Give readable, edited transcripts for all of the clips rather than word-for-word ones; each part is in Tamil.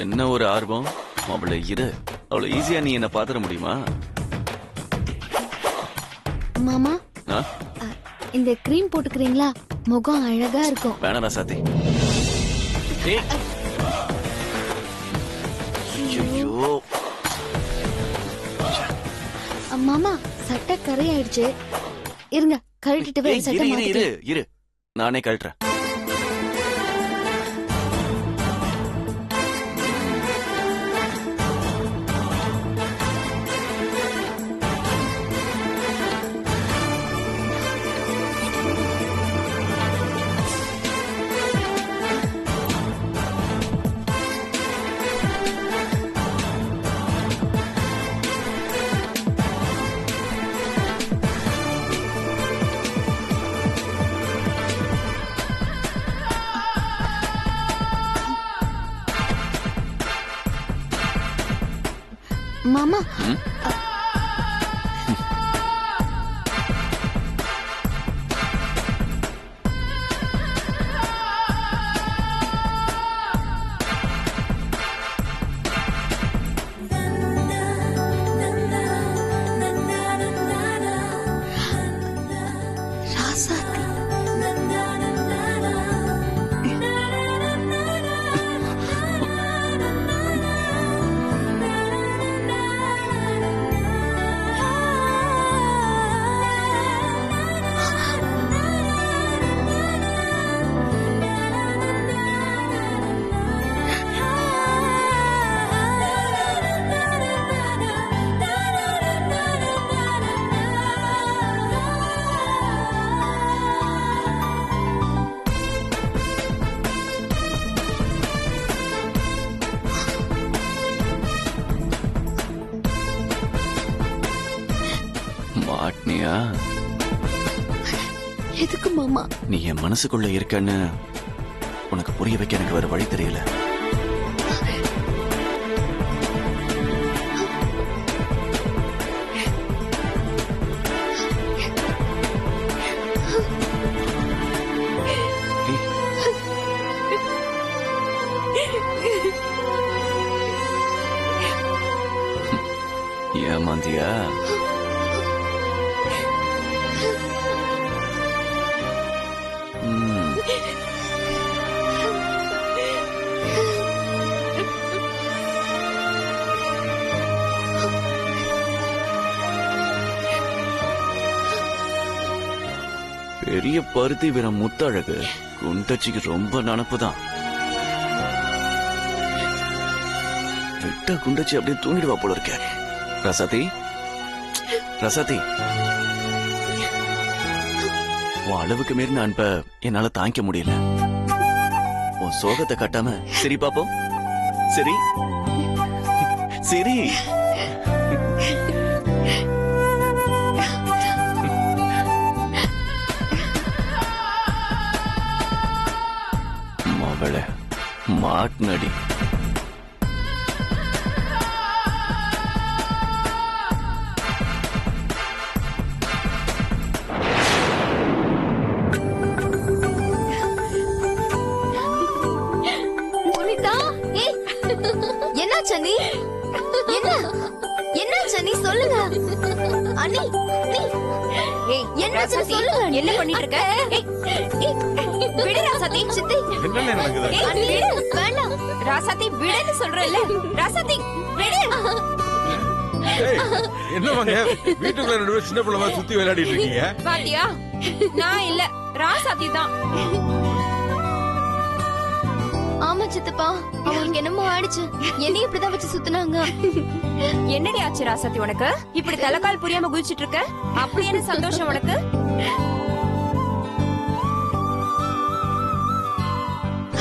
என்ன ஒரு ஆர்வம் அவளை இரு. அவ்வளவு ஈஸியா நீ என்ன பாத்துற முடியுமா? மாமா ஆ? இந்த கிரீம் போட்டுக்கிறீங்களா? முகம் அழகா இருக்கும். வேணாம் சாத்தி. ஏய். ஐயோ. மாமா சட்டை கரை ஆயிடுச்சு. இருங்க கழட்டிட்டு போய் ஏய், சட்டை இரு மாத்திக்கிறேன். இரு நானே கழட்டுறேன். மாமா ராசாத்தி. மாட்னியா? எதுக்கு மாமா? நீ என் மனசுக்குள்ள இருக்கன்னு உனக்கு புரிய வைக்க எனக்கு வேற வழி தெரியல. ஏமாந்தியா? பெரிய பருத்தி வீரம் முத்தழகு குண்டச்சிக்கு ரொம்ப நினப்புதான். விட்டா குண்டச்சி அப்படியே தூங்கிடுவா போல இருக்க. ரசதி ரசதி, உன் அளவுக்கு மீறின அன்ப என்னால தாங்கிக்க முடியல. உன் சோகத்தை கட்டாம சரி பாப்போம். சரி சரி. மவளை மாட்னடி. சனி என்ன என்ன சனி சொல்லுங்க. அண்ணி என்ன சொல்லுங்க. என்ன பண்ணிட்டு இருக்க? விடு ராசாத்தி. சித்தி என்ன நடக்குது? வேண்டாம் ராசாத்தி விடுன்னு சொல்றேன்ல. ராசாத்தி விடு. என்னவாங்க வீட்டுக்குள்ள நடுவே சின்ன பிள்ளை மாதிரி சுத்தி விளையாடிட்டு இருக்கீங்க? பாத்தியா, நான் இல்ல ராசாத்தி தான். ஆமா சித்தப்பா, அவங்களுக்கு என்னமோ ஆயிடுச்சு. என்னையும் இப்படிதான் வச்சு சுத்துனாங்க. என்னடி ஆச்சு ராசாத்தி உனக்கு? இப்படி தலைக்கால் புரியாம குதிச்சிட்டு இருக்க. அப்படி என்ன சந்தோஷம் உனக்கு?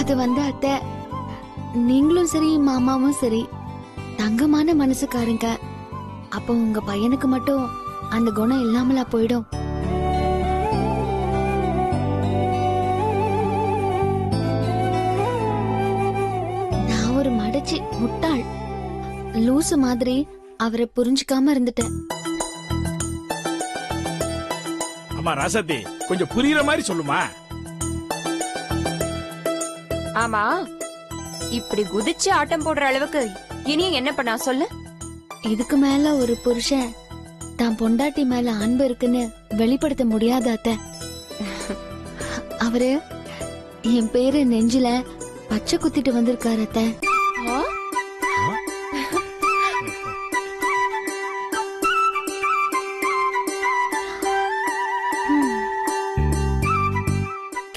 அது வந்து அத்தை, நீங்களும் சரி மாமாவும் சரி தங்கமான மனசுக்காரங்க. அப்போ உங்க பையனுக்கு மட்டும் அந்த குணம் இல்லாமலா போயிடும்? நான் ஒரு மடச்சி முட்டாள் லூசு மாதிரி அவரை புரிஞ்சுக்காம இருந்துட்டேன். அம்மா ராசாத்தி, கொஞ்சம் புரியுற மாதிரி சொல்லுமா. ஆமா, இப்படி குதிச்சு ஆட்டம் போடுற அளவுக்கு இனியும் என்ன பண்ணா சொல்லு. இதுக்கு மேல ஒரு புருஷன் தான் பொண்டாட்டி மேல அன்பு இருக்குன்னு வெளிப்படுத்த முடியாத அத்தை. அவரு என் பேரு நெஞ்சில பச்சை குத்திட்டு வந்திருக்காரு அத்தை.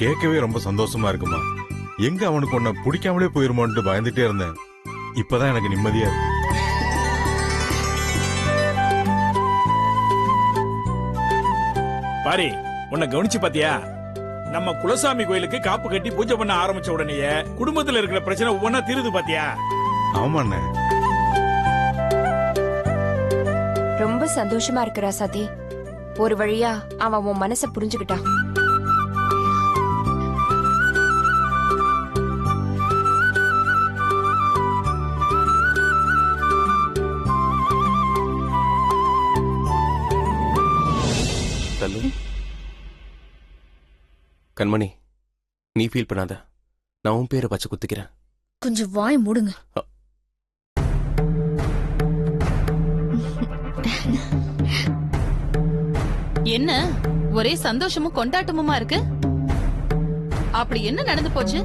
கேட்கவே ரொம்ப சந்தோஷமா இருக்குமா. எங்க அவனுக்கு உன்னை பிடிக்காமலே போயிருமோன்ட்டு பயந்துட்டே இருந்தேன். இப்பதான் எனக்கு நிம்மதியா இருக்கு. பாரி, உன்னை கவனிச்சு பாத்தியா? நம்ம குலசாமி கோயிலுக்கு காப்பு கட்டி பூஜை பண்ண ஆரம்பிச்ச உடனேயே குடும்பத்துல இருக்கிற பிரச்சனை ஒவ்வொன்னா தீருது பாத்தியா? ஆமாண்ணே. ரொம்ப சந்தோஷமா இருக்கு ராசாத்தி. ஒரு வழியா அவன் உன் மனச புரிஞ்சுக்கிட்டான். கண்மணி, நீ ஃபீல் பண்ணாத. நான் உன் பேரை பச்சை குத்திக்கிறேன். கொஞ்சம் வாய் மூடுங்க. என்ன ஒரே சந்தோஷமும் கொண்டாட்டமுமா இருக்கு? அப்படி என்ன நடந்து போச்சு?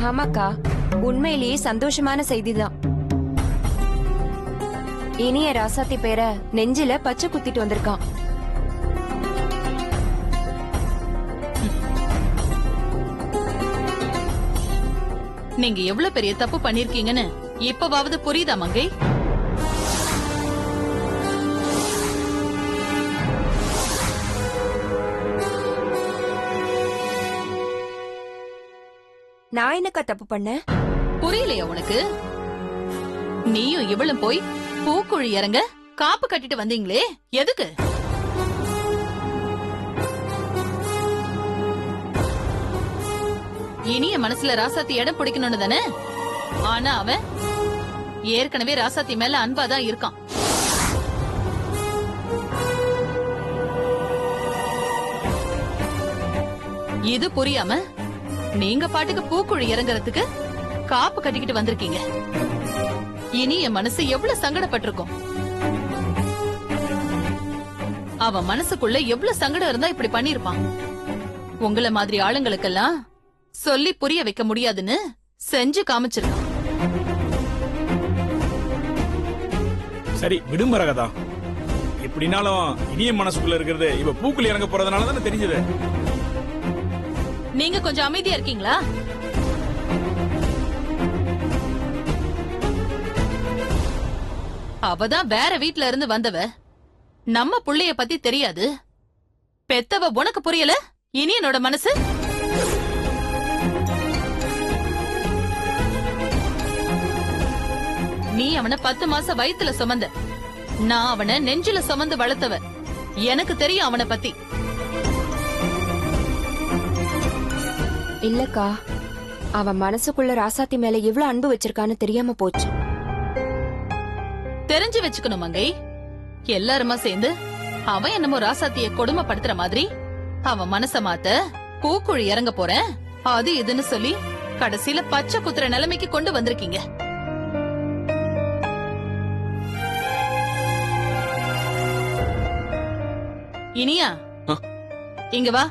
ஆமாக்கா, உண்மையிலேயே சந்தோஷமான செய்திதான். இனிய ராசாத்தி பேரை நெஞ்சில பச்சை குத்திட்டு வந்திருக்கான். நீங்க எவ்வளவு பெரிய தப்பு பண்ணிருக்கீங்கன்னு இப்பவாவது புரியுதா மங்கை? நான் என்னக்கா தப்பு பண்ண? புரியலையா உனக்கு? நீயும் இவளும் போய் பூக்குழி இறங்க காப்பு கட்டிட்டு வந்தீங்களே, எதுக்கு? இனிய மனசுல ராசாத்தி இடம் பிடிக்கணும்னு தானே? ஆனா அவன் ஏற்கனவே ராசாத்தி மேல அன்பாதான் இருக்கான். இது புரியாம நீங்க பாட்டுக்கு பூக்குழி இறங்குறதுக்கு காப்பு கட்டிக்கிட்டு வந்திருக்கீங்க. இனிய மனசு எவ்வளவு சங்கடப்பட்டிருக்கும். அவன் மனசுக்குள்ள எவ்வளவு சங்கடம் இருந்தா இப்படி பண்ணிருப்பான். உங்கள மாதிரி ஆளுங்களுக்கெல்லாம் சொல்லி புரிய வைக்க முடியாதுன்னு செஞ்சு காமிச்சிருக்கான். சரி விடும்பரகதா. எப்படினாலும் இனிய மனசுக்குள்ள இருக்கிறது இவ பூக்குழி இறங்க போறதுனால தானே தெரிஞ்சது. நீங்க கொஞ்சம் அமைதியா இருக்கீங்களா? அவதான் வேற வீட்ல இருந்து வந்தவ. நம்ம புள்ளைய பத்தி தெரியாது. பெத்தவ உனக்கு புரியல? இனியனோட மனசு நீ அவனை 10 மாசம் வயித்துல சுமந்த. நான் அவனை நெஞ்சில சுமந்து வளர்த்தவ. எனக்கு தெரியும் அவனை பத்தி. இல்லக்கா, அவன் மனசுக்குள்ள ராசாத்தி மேல எவ்வளவு அன்பு வச்சிருக்கான்னு தெரியாம போச்சு. தெரிஞ்சு வச்சுக்கணும் மங்கை. எல்லாருமா சேர்ந்து அவன் என்னமோ ராசாத்திய கொடுமைப்படுத்துற மாதிரி அவன் மனச மாத்த பூக்குழி இறங்க போறேன் அது இதுன்னு சொல்லி கடைசியில பச்சை குத்துற நிலைமைக்கு கொண்டு வந்திருக்கீங்க. இனியா, இங்க வா.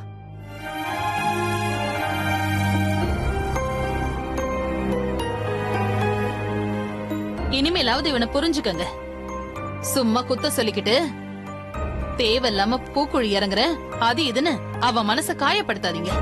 இனிமேலாவது இவனை புரிஞ்சுக்கங்க. சும்மா குத்த சொல்லிக்கிட்டு தேவையில்லாம பூக்குழி இறங்குற அது இதுன்னு அவன் மனச காயப்படுத்தாதீங்க.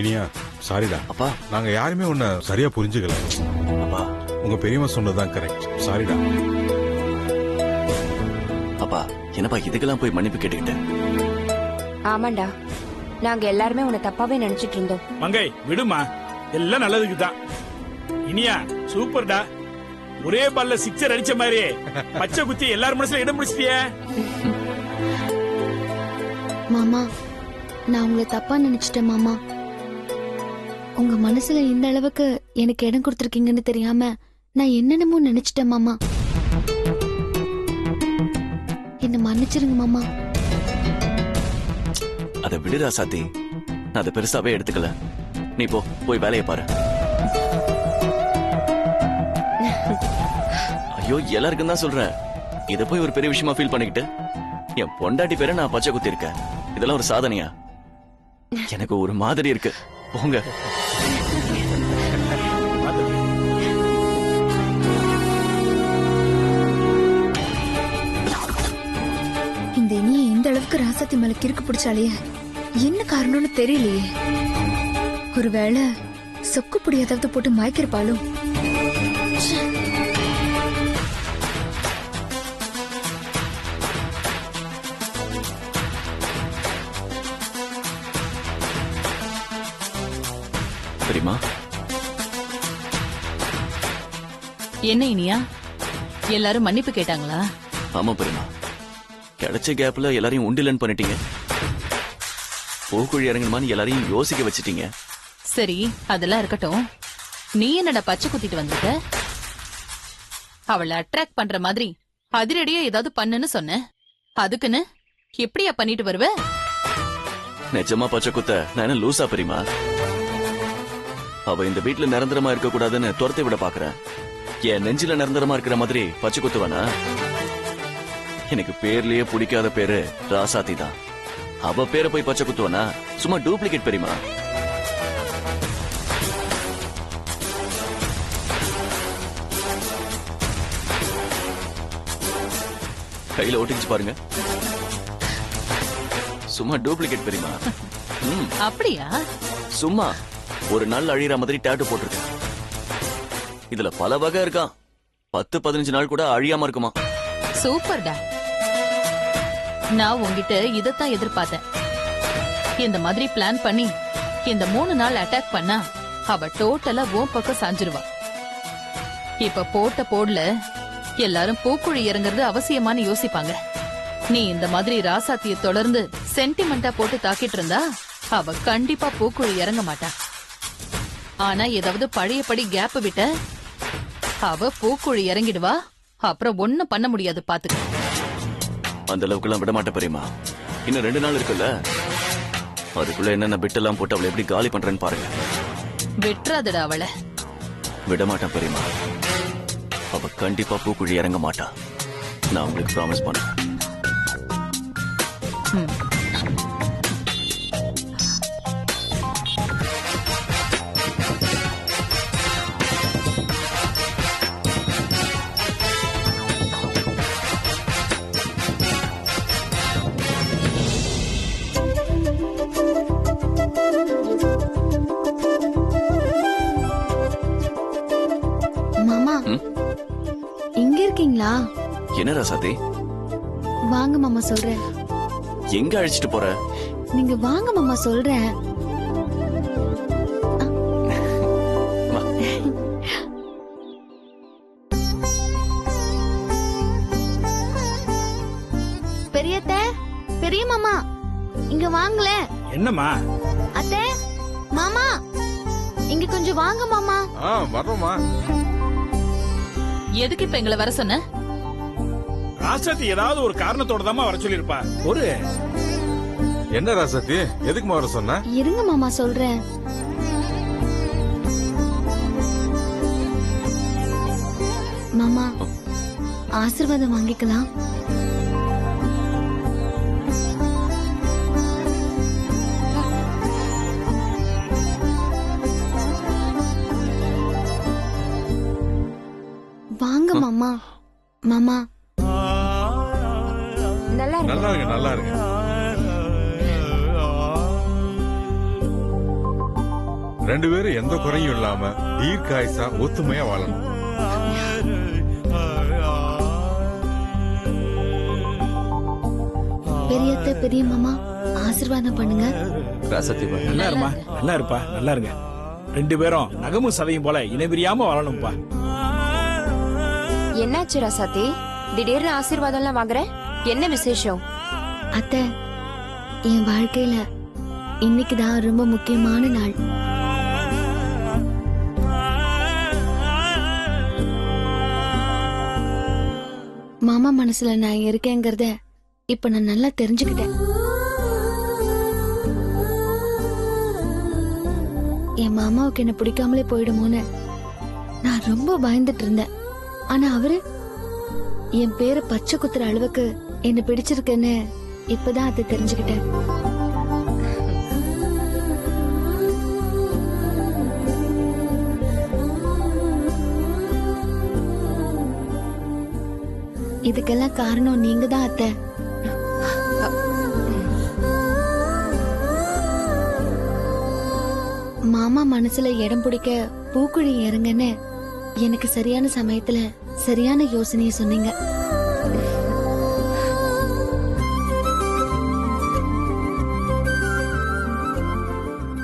இனியா, சாரிடா. அப்பா. நாங்க யாருமே உன்னை சரியா புரிஞ்சுக்கல. அப்பா. உங்க பெரியம்மா சொன்னதுதான் கரெக்ட். சாரிடா. அப்பா, என்னப்பா இதுக்கெல்லாம் போய் மன்னிப்பு கேட்டுக்கிட்டேன்? ஆமாண்டா, நாங்க எல்லாருமே உன்னை தப்பாவே நினைச்சிட்டு இருந்தோம். மங்கை விடுமா, எல்லாம் நல்லதுக்கு தான். இனியா சூப்பர்டா. ஒரே பால்ல சிக்ஸர் அடிச்ச மாதிரி பச்சை குத்தி எல்லாரும் மனசுல இடம் பிடிச்சிட்டியே. மாமா, நான் உங்களை தப்பா நினைச்சிட்டேன் மாமா. உங்க மனசுல இந்த அளவுக்கு எனக்கு இடம் கொடுத்துருக்கீங்கன்னு தெரியாம நான் என்னென்னமோ நினைச்சிட்டேன் மாமா. என்ன மன்னிச்சிருங்க மாமா. அதை விடு ராசாத்தி, நான் அதை பெருசாவே எடுத்துக்கல. நீ போய் வேலையை பாரு. ஐயோ, எல்லாருக்கும் தான் சொல்றேன். இத போய் ஒரு பெரிய விஷயமா ஃபீல் பண்ணிக்கிட்டு என் பொண்டாட்டி பேரை நான் பச்சை குத்தி இருக்கேன். இதெல்லாம் ஒரு சாதனையா? எனக்கு ஒரு மாதிரி இருக்கு. போங்க. இந்த இனிய இந்த அளவுக்கு ராசாத்தி மேல கிறுக்கு பிடிச்சாலே என்ன காரணம்னு தெரியலையே. ஒருவேளை சொக்கு பொடி ஏதாவது போட்டு மயக்கிருப்பாலும். தெரியுமா? என்ன இனியா, எல்லாரும் மன்னிப்பு கேட்டாங்களா? ஆமா பெரியமா, கிடைச்ச கேப்ல எல்லாரையும் உண்டிலன்னு பண்ணிட்டீங்க. பூக்குழி இறங்கணுமான்னு எல்லாரையும் யோசிக்க வச்சிட்டீங்க. சரி, அதெல்லாம் இருக்கட்டும். நீ என்னடா பச்சை குத்திட்டு வந்திருக்க? அவளை அட்ராக்ட் பண்ற மாதிரி அதிரடியா ஏதாவது பண்ணுன்னு சொன்ன. அதுக்குன்னு எப்படியா பண்ணிட்டு வருவ? நிஜமா பச்சை குத்த நான் என்ன லூசா பெரியமா? அவ இந்த வீட்டுல நிரந்தரமா இருக்க கூடாதுன்னு துரத்தி விட பாக்குறேன். என் நெஞ்சில நிரந்தரமா இருக்கிற மாதிரி பச்சை குத்துவானா? எனக்கு பேர்லயே பிடிக்காத பேரு ராசாத்தி தான். அவ பேரை போய் பச்சை குத்துவானா? சும்மா டூப்ளிகேட் பெரியமா. கையில ஒட்டிச்சு பாருங்க. சும்மா டூப்ளிகேட் பெரியமா. அப்படியா? சும்மா ஒரு நாள் அழியிற மாதிரி டேட்டு போட்டிருக்கேன். இதுல பல வகை இருக்கான். 10-15 நாள் கூட அழியாம இருக்குமா. சூப்பர்டா. நான் உன்கிட்ட இதத்தான் எதிர்பார்த்தேன். இந்த மாதிரி பிளான் பண்ணி இந்த 3 நாள் அட்டாக் பண்ணா அவ டோட்டலா உன் பக்கம் சாஞ்சிருவா. இப்ப போட்ட போடல எல்லாரும் பூக்குழி இறங்குறது அவசியமானு யோசிப்பாங்க. நீ இந்த மாதிரி ராசாத்திய தொடர்ந்து சென்டிமெண்டா போட்டு தாக்கிட்டு இருந்தா அவ கண்டிப்பா பூக்குழி இறங்க மாட்டா. ஆனா ஏதாவது பழையபடி கேப் விட்ட அவ பூக்குழி இறங்கிடுவா. அப்புறம் ஒண்ணும் பண்ண முடியாது, பாத்துக்க. அந்த அளவுக்கு எல்லாம் விட மாட்டேன் பெரியமா. இன்னும் 2 நாள் இருக்குல்ல, அதுக்குள்ள என்னென்ன பிட்டெல்லாம் போட்டு அவளை எப்படி காலி பண்றேன்னு பாருங்க. விட்டுறாதடா அவளை. விட மாட்டேன் பெரியமா. அவ கண்டிப்பா பூக்குழி இறங்க மாட்டா. நான் உங்களுக்கு ப்ராமிஸ் பண்ணேன். மாமா, இங்க இருக்கீங்களா? என்ன ராசாத்தி? வாங்க மாமா சொல்றேன். எங்க அழைச்சிட்டு போற? நீங்க வாங்க மாமா சொல்றேன். பெரியத்த, பெரிய மாமா இங்க வாங்கல. என்னம்மா? அத்தை, மாமா இங்க கொஞ்சம் வாங்க மாமா. வர்றோமா. எதுக்கு இப்ப எங்களை வர சொன்ன? ராசாத்தி ஏதாவது ஒரு காரணத்தோட தான் வர சொல்லிருப்பா. ஒரு என்ன ராசாத்தி, எதுக்கு வர சொன்ன? இருங்க மாமா சொல்றேன். மாமா, ஆசீர்வாதம் வாங்கிக்கலாம். வாங்க மாமா. மாமா நல்லா இருக்கு. நல்லா இருக்கு, நல்லா இருக்கு. ரெண்டு பேரும் எந்த குறையும் இல்லாம தீர்க்காயுசா ஒத்துமையா வாழணும். பெரியத்த, பெரிய மாமா ஆசீர்வாதம் பண்ணுங்க. ராசாத்தி வா. நல்லா இருமா, நல்லா இருப்பா, நல்லா இருங்க. 2 பேரும் நகமும் சதையும் போல இணைபிரியாம வாழணும்பா. என்னாச்சு ராசாத்தி? திடீர்னு ஆசீர்வாதம் எல்லாம் வாங்குற? என்ன விசேஷம்? அத்தை, என் வாழ்க்கையில இன்னைக்குதான் ரொம்ப முக்கியமான நாள். மாமா மனசுல நான் இருக்கேங்கிறத இப்ப நான் நல்லா தெரிஞ்சுக்கிட்டேன். என் மாமாவுக்கு என்ன பிடிக்காமலே போயிடுமோன்னு நான் ரொம்ப பயந்துட்டு இருந்தேன். ஆனா அவரு என் பேரை பச்சை குத்துற அளவுக்கு என்ன பிடிச்சிருக்குன்னு இப்பதான் அதை தெரிஞ்சுக்கிட்டேன். இதுக்கெல்லாம் காரணம் நீங்க தான் அத்தை. மாமா மனசுல இடம் பிடிக்க பூக்குழி இறங்கன்னு எனக்கு சரியான சமயத்துல சரியான யோசனையை சொன்னீங்க.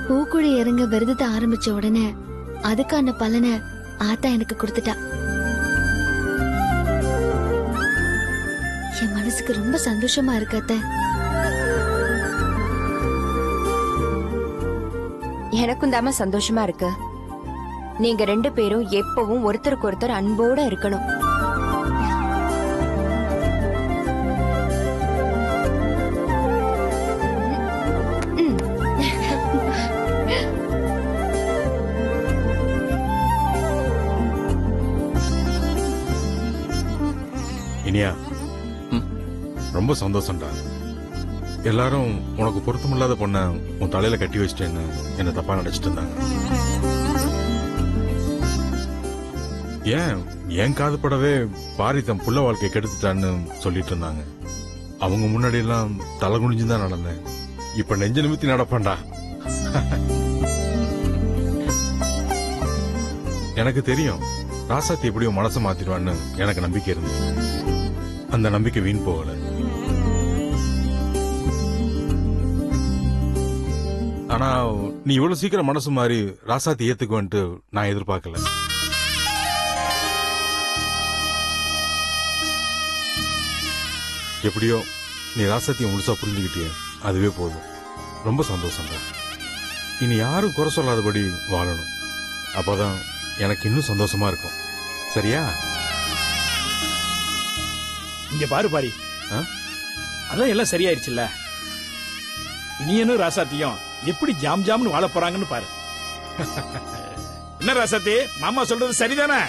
பூக்குழி இறங்க விரதத்தை ஆரம்பிச்ச உடனே அதுக்கான பலனை ஆத்தா எனக்கு கொடுத்துட்டா. என் மனசுக்கு ரொம்ப சந்தோஷமா இருக்கு அத்தை. எனக்கும் தாம சந்தோஷமா இருக்கு. நீங்க 2 பேரும் எப்பவும் ஒருத்தருக்கு ஒருத்தர் அன்போட இருக்கணும். இனியா, ரொம்ப சந்தோஷம்டா. எல்லாரும் உனக்கு பொருத்தமில்லாத பொண்ண உன் தலையில கட்டி வச்சிட்டேன்னு என்ன தப்பா நினைச்சிட்டு இருந்தாங்க. ஏன் என் காது படவே பாரி தன் புள்ள வாழ்க்கையை கெடுத்துட்டான்னு சொல்லிட்டு இருந்தாங்க. அவங்க முன்னாடி எல்லாம் தலை குனிஞ்சுதான் நடந்தேன். இப்ப நெஞ்ச நிமித்தி நடப்பேன்டா. எனக்கு தெரியும் ராசாத்தி எப்படியும் மனசை மாத்திடுவான்னு எனக்கு நம்பிக்கை இருந்தது. அந்த நம்பிக்கை வீண் போகல. ஆனா நீ இவ்வளவு சீக்கிரம் மனசு மாறி ராசாத்தி ஏத்துக்குவன்ட்டு நான் எதிர்பார்க்கல. எப்படியோ நீ ராசாத்தியை முழுசா புரிஞ்சுக்கிட்டிய, அதுவே போதும். ரொம்ப சந்தோஷம் தான். இனி யாரும் குறை சொல்லாதபடி வாழணும். அப்பதான் எனக்கு இன்னும் சந்தோஷமா இருக்கும். சரியா? இங்க பாரு பாரி, அதான் எல்லாம் சரியாயிருச்சுல்ல. இனியனும் ராசாத்தியும் எப்படி ஜாம் ஜாம்னு வாழ போறாங்கன்னு பாரு. என்ன ராசாத்தி, மாமா சொல்றது சரிதானே?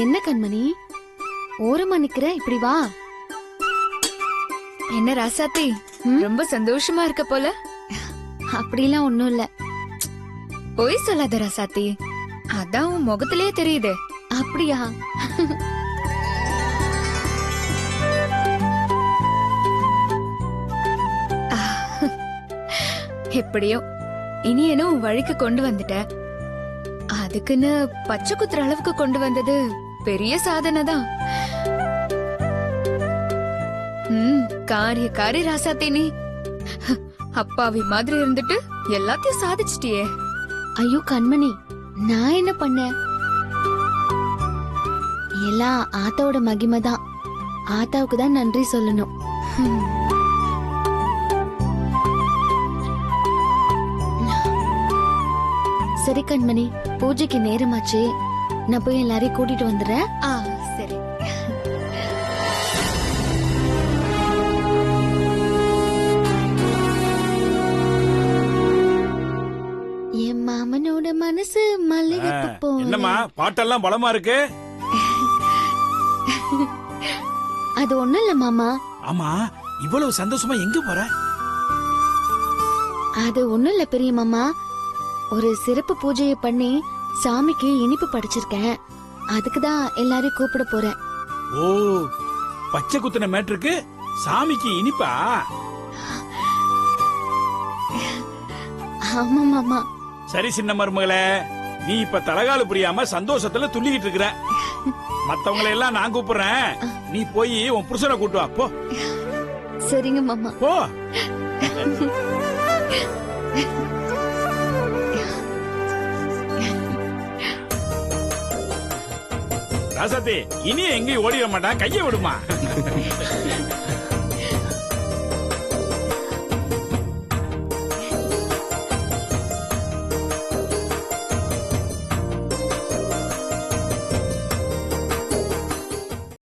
என்ன கண்மணி ஓரமா நிக்கிற? இப்படி வா. என்ன ராசாத்தி, ரொம்ப சந்தோஷமா இருக்க போல. அப்படிலாம் ஒண்ணும் இல்ல. பொய் சொல்லாத ராசாத்தி, அதான் உன் முகத்திலேயே தெரியுது. அப்படியா? எப்படியோ இனியனும் உன் வழிக்கு கொண்டு வந்துட்ட. அதுக்குன்னு பச்சை குத்துற அளவுக்கு கொண்டு வந்தது பெரிய சாதனை தான். காரி ராசாத்தி, நீ அப்பாவி மாதிரி இருந்துட்டு எல்லாத்தையும் சாதிச்சிட்டியே. ஐயோ கண்மணி, நான் என்ன பண்ணேன்? எல்லாம் ஆத்தாவோட மகிமை தான். ஆத்தாவுக்கு தான் நன்றி சொல்லணும். சரி கண்மணி, பூஜைக்கு நேரமாச்சு. நான் போய் எல்லாரையும் கூட்டிட்டு வந்துடுறேன். சரி. என் மாமனோட மனசு மல்லிகைப்பூ போல. என்னம்மா பாட்டெல்லாம் பலமா இருக்கு? அது ஒண்ணும் இல்ல மாமா. ஆமா, இவ்வளவு சந்தோஷமா எங்க போற? அது ஒண்ணும் இல்ல பெரிய மாமா. ஒரு சிறப்பு பூஜையை பண்ணி சாமிக்கு இனிப்பு படைச்சிருக்கேன். அதுக்குதான் எல்லாரையும் கூப்பிட போறேன். ஓ, பச்சை குத்துன மேட்ருக்கு சாமிக்கு இனிப்பா? ஆமா மாமா. சரி சின்ன மருமகளே, நீ இப்ப தலகால புரியாம சந்தோஷத்துல துள்ளிக்கிட்டு இருக்கிற. மத்தவங்களை எல்லாம் நான் கூப்பிடுறேன், நீ போய் உன் புருஷனை கூட்டு வா போ. சரிங்க மாமா. போ. ராசாத்தி, இனி எங்கேயும் ஓடிட மாட்டான், கையை விடுமா.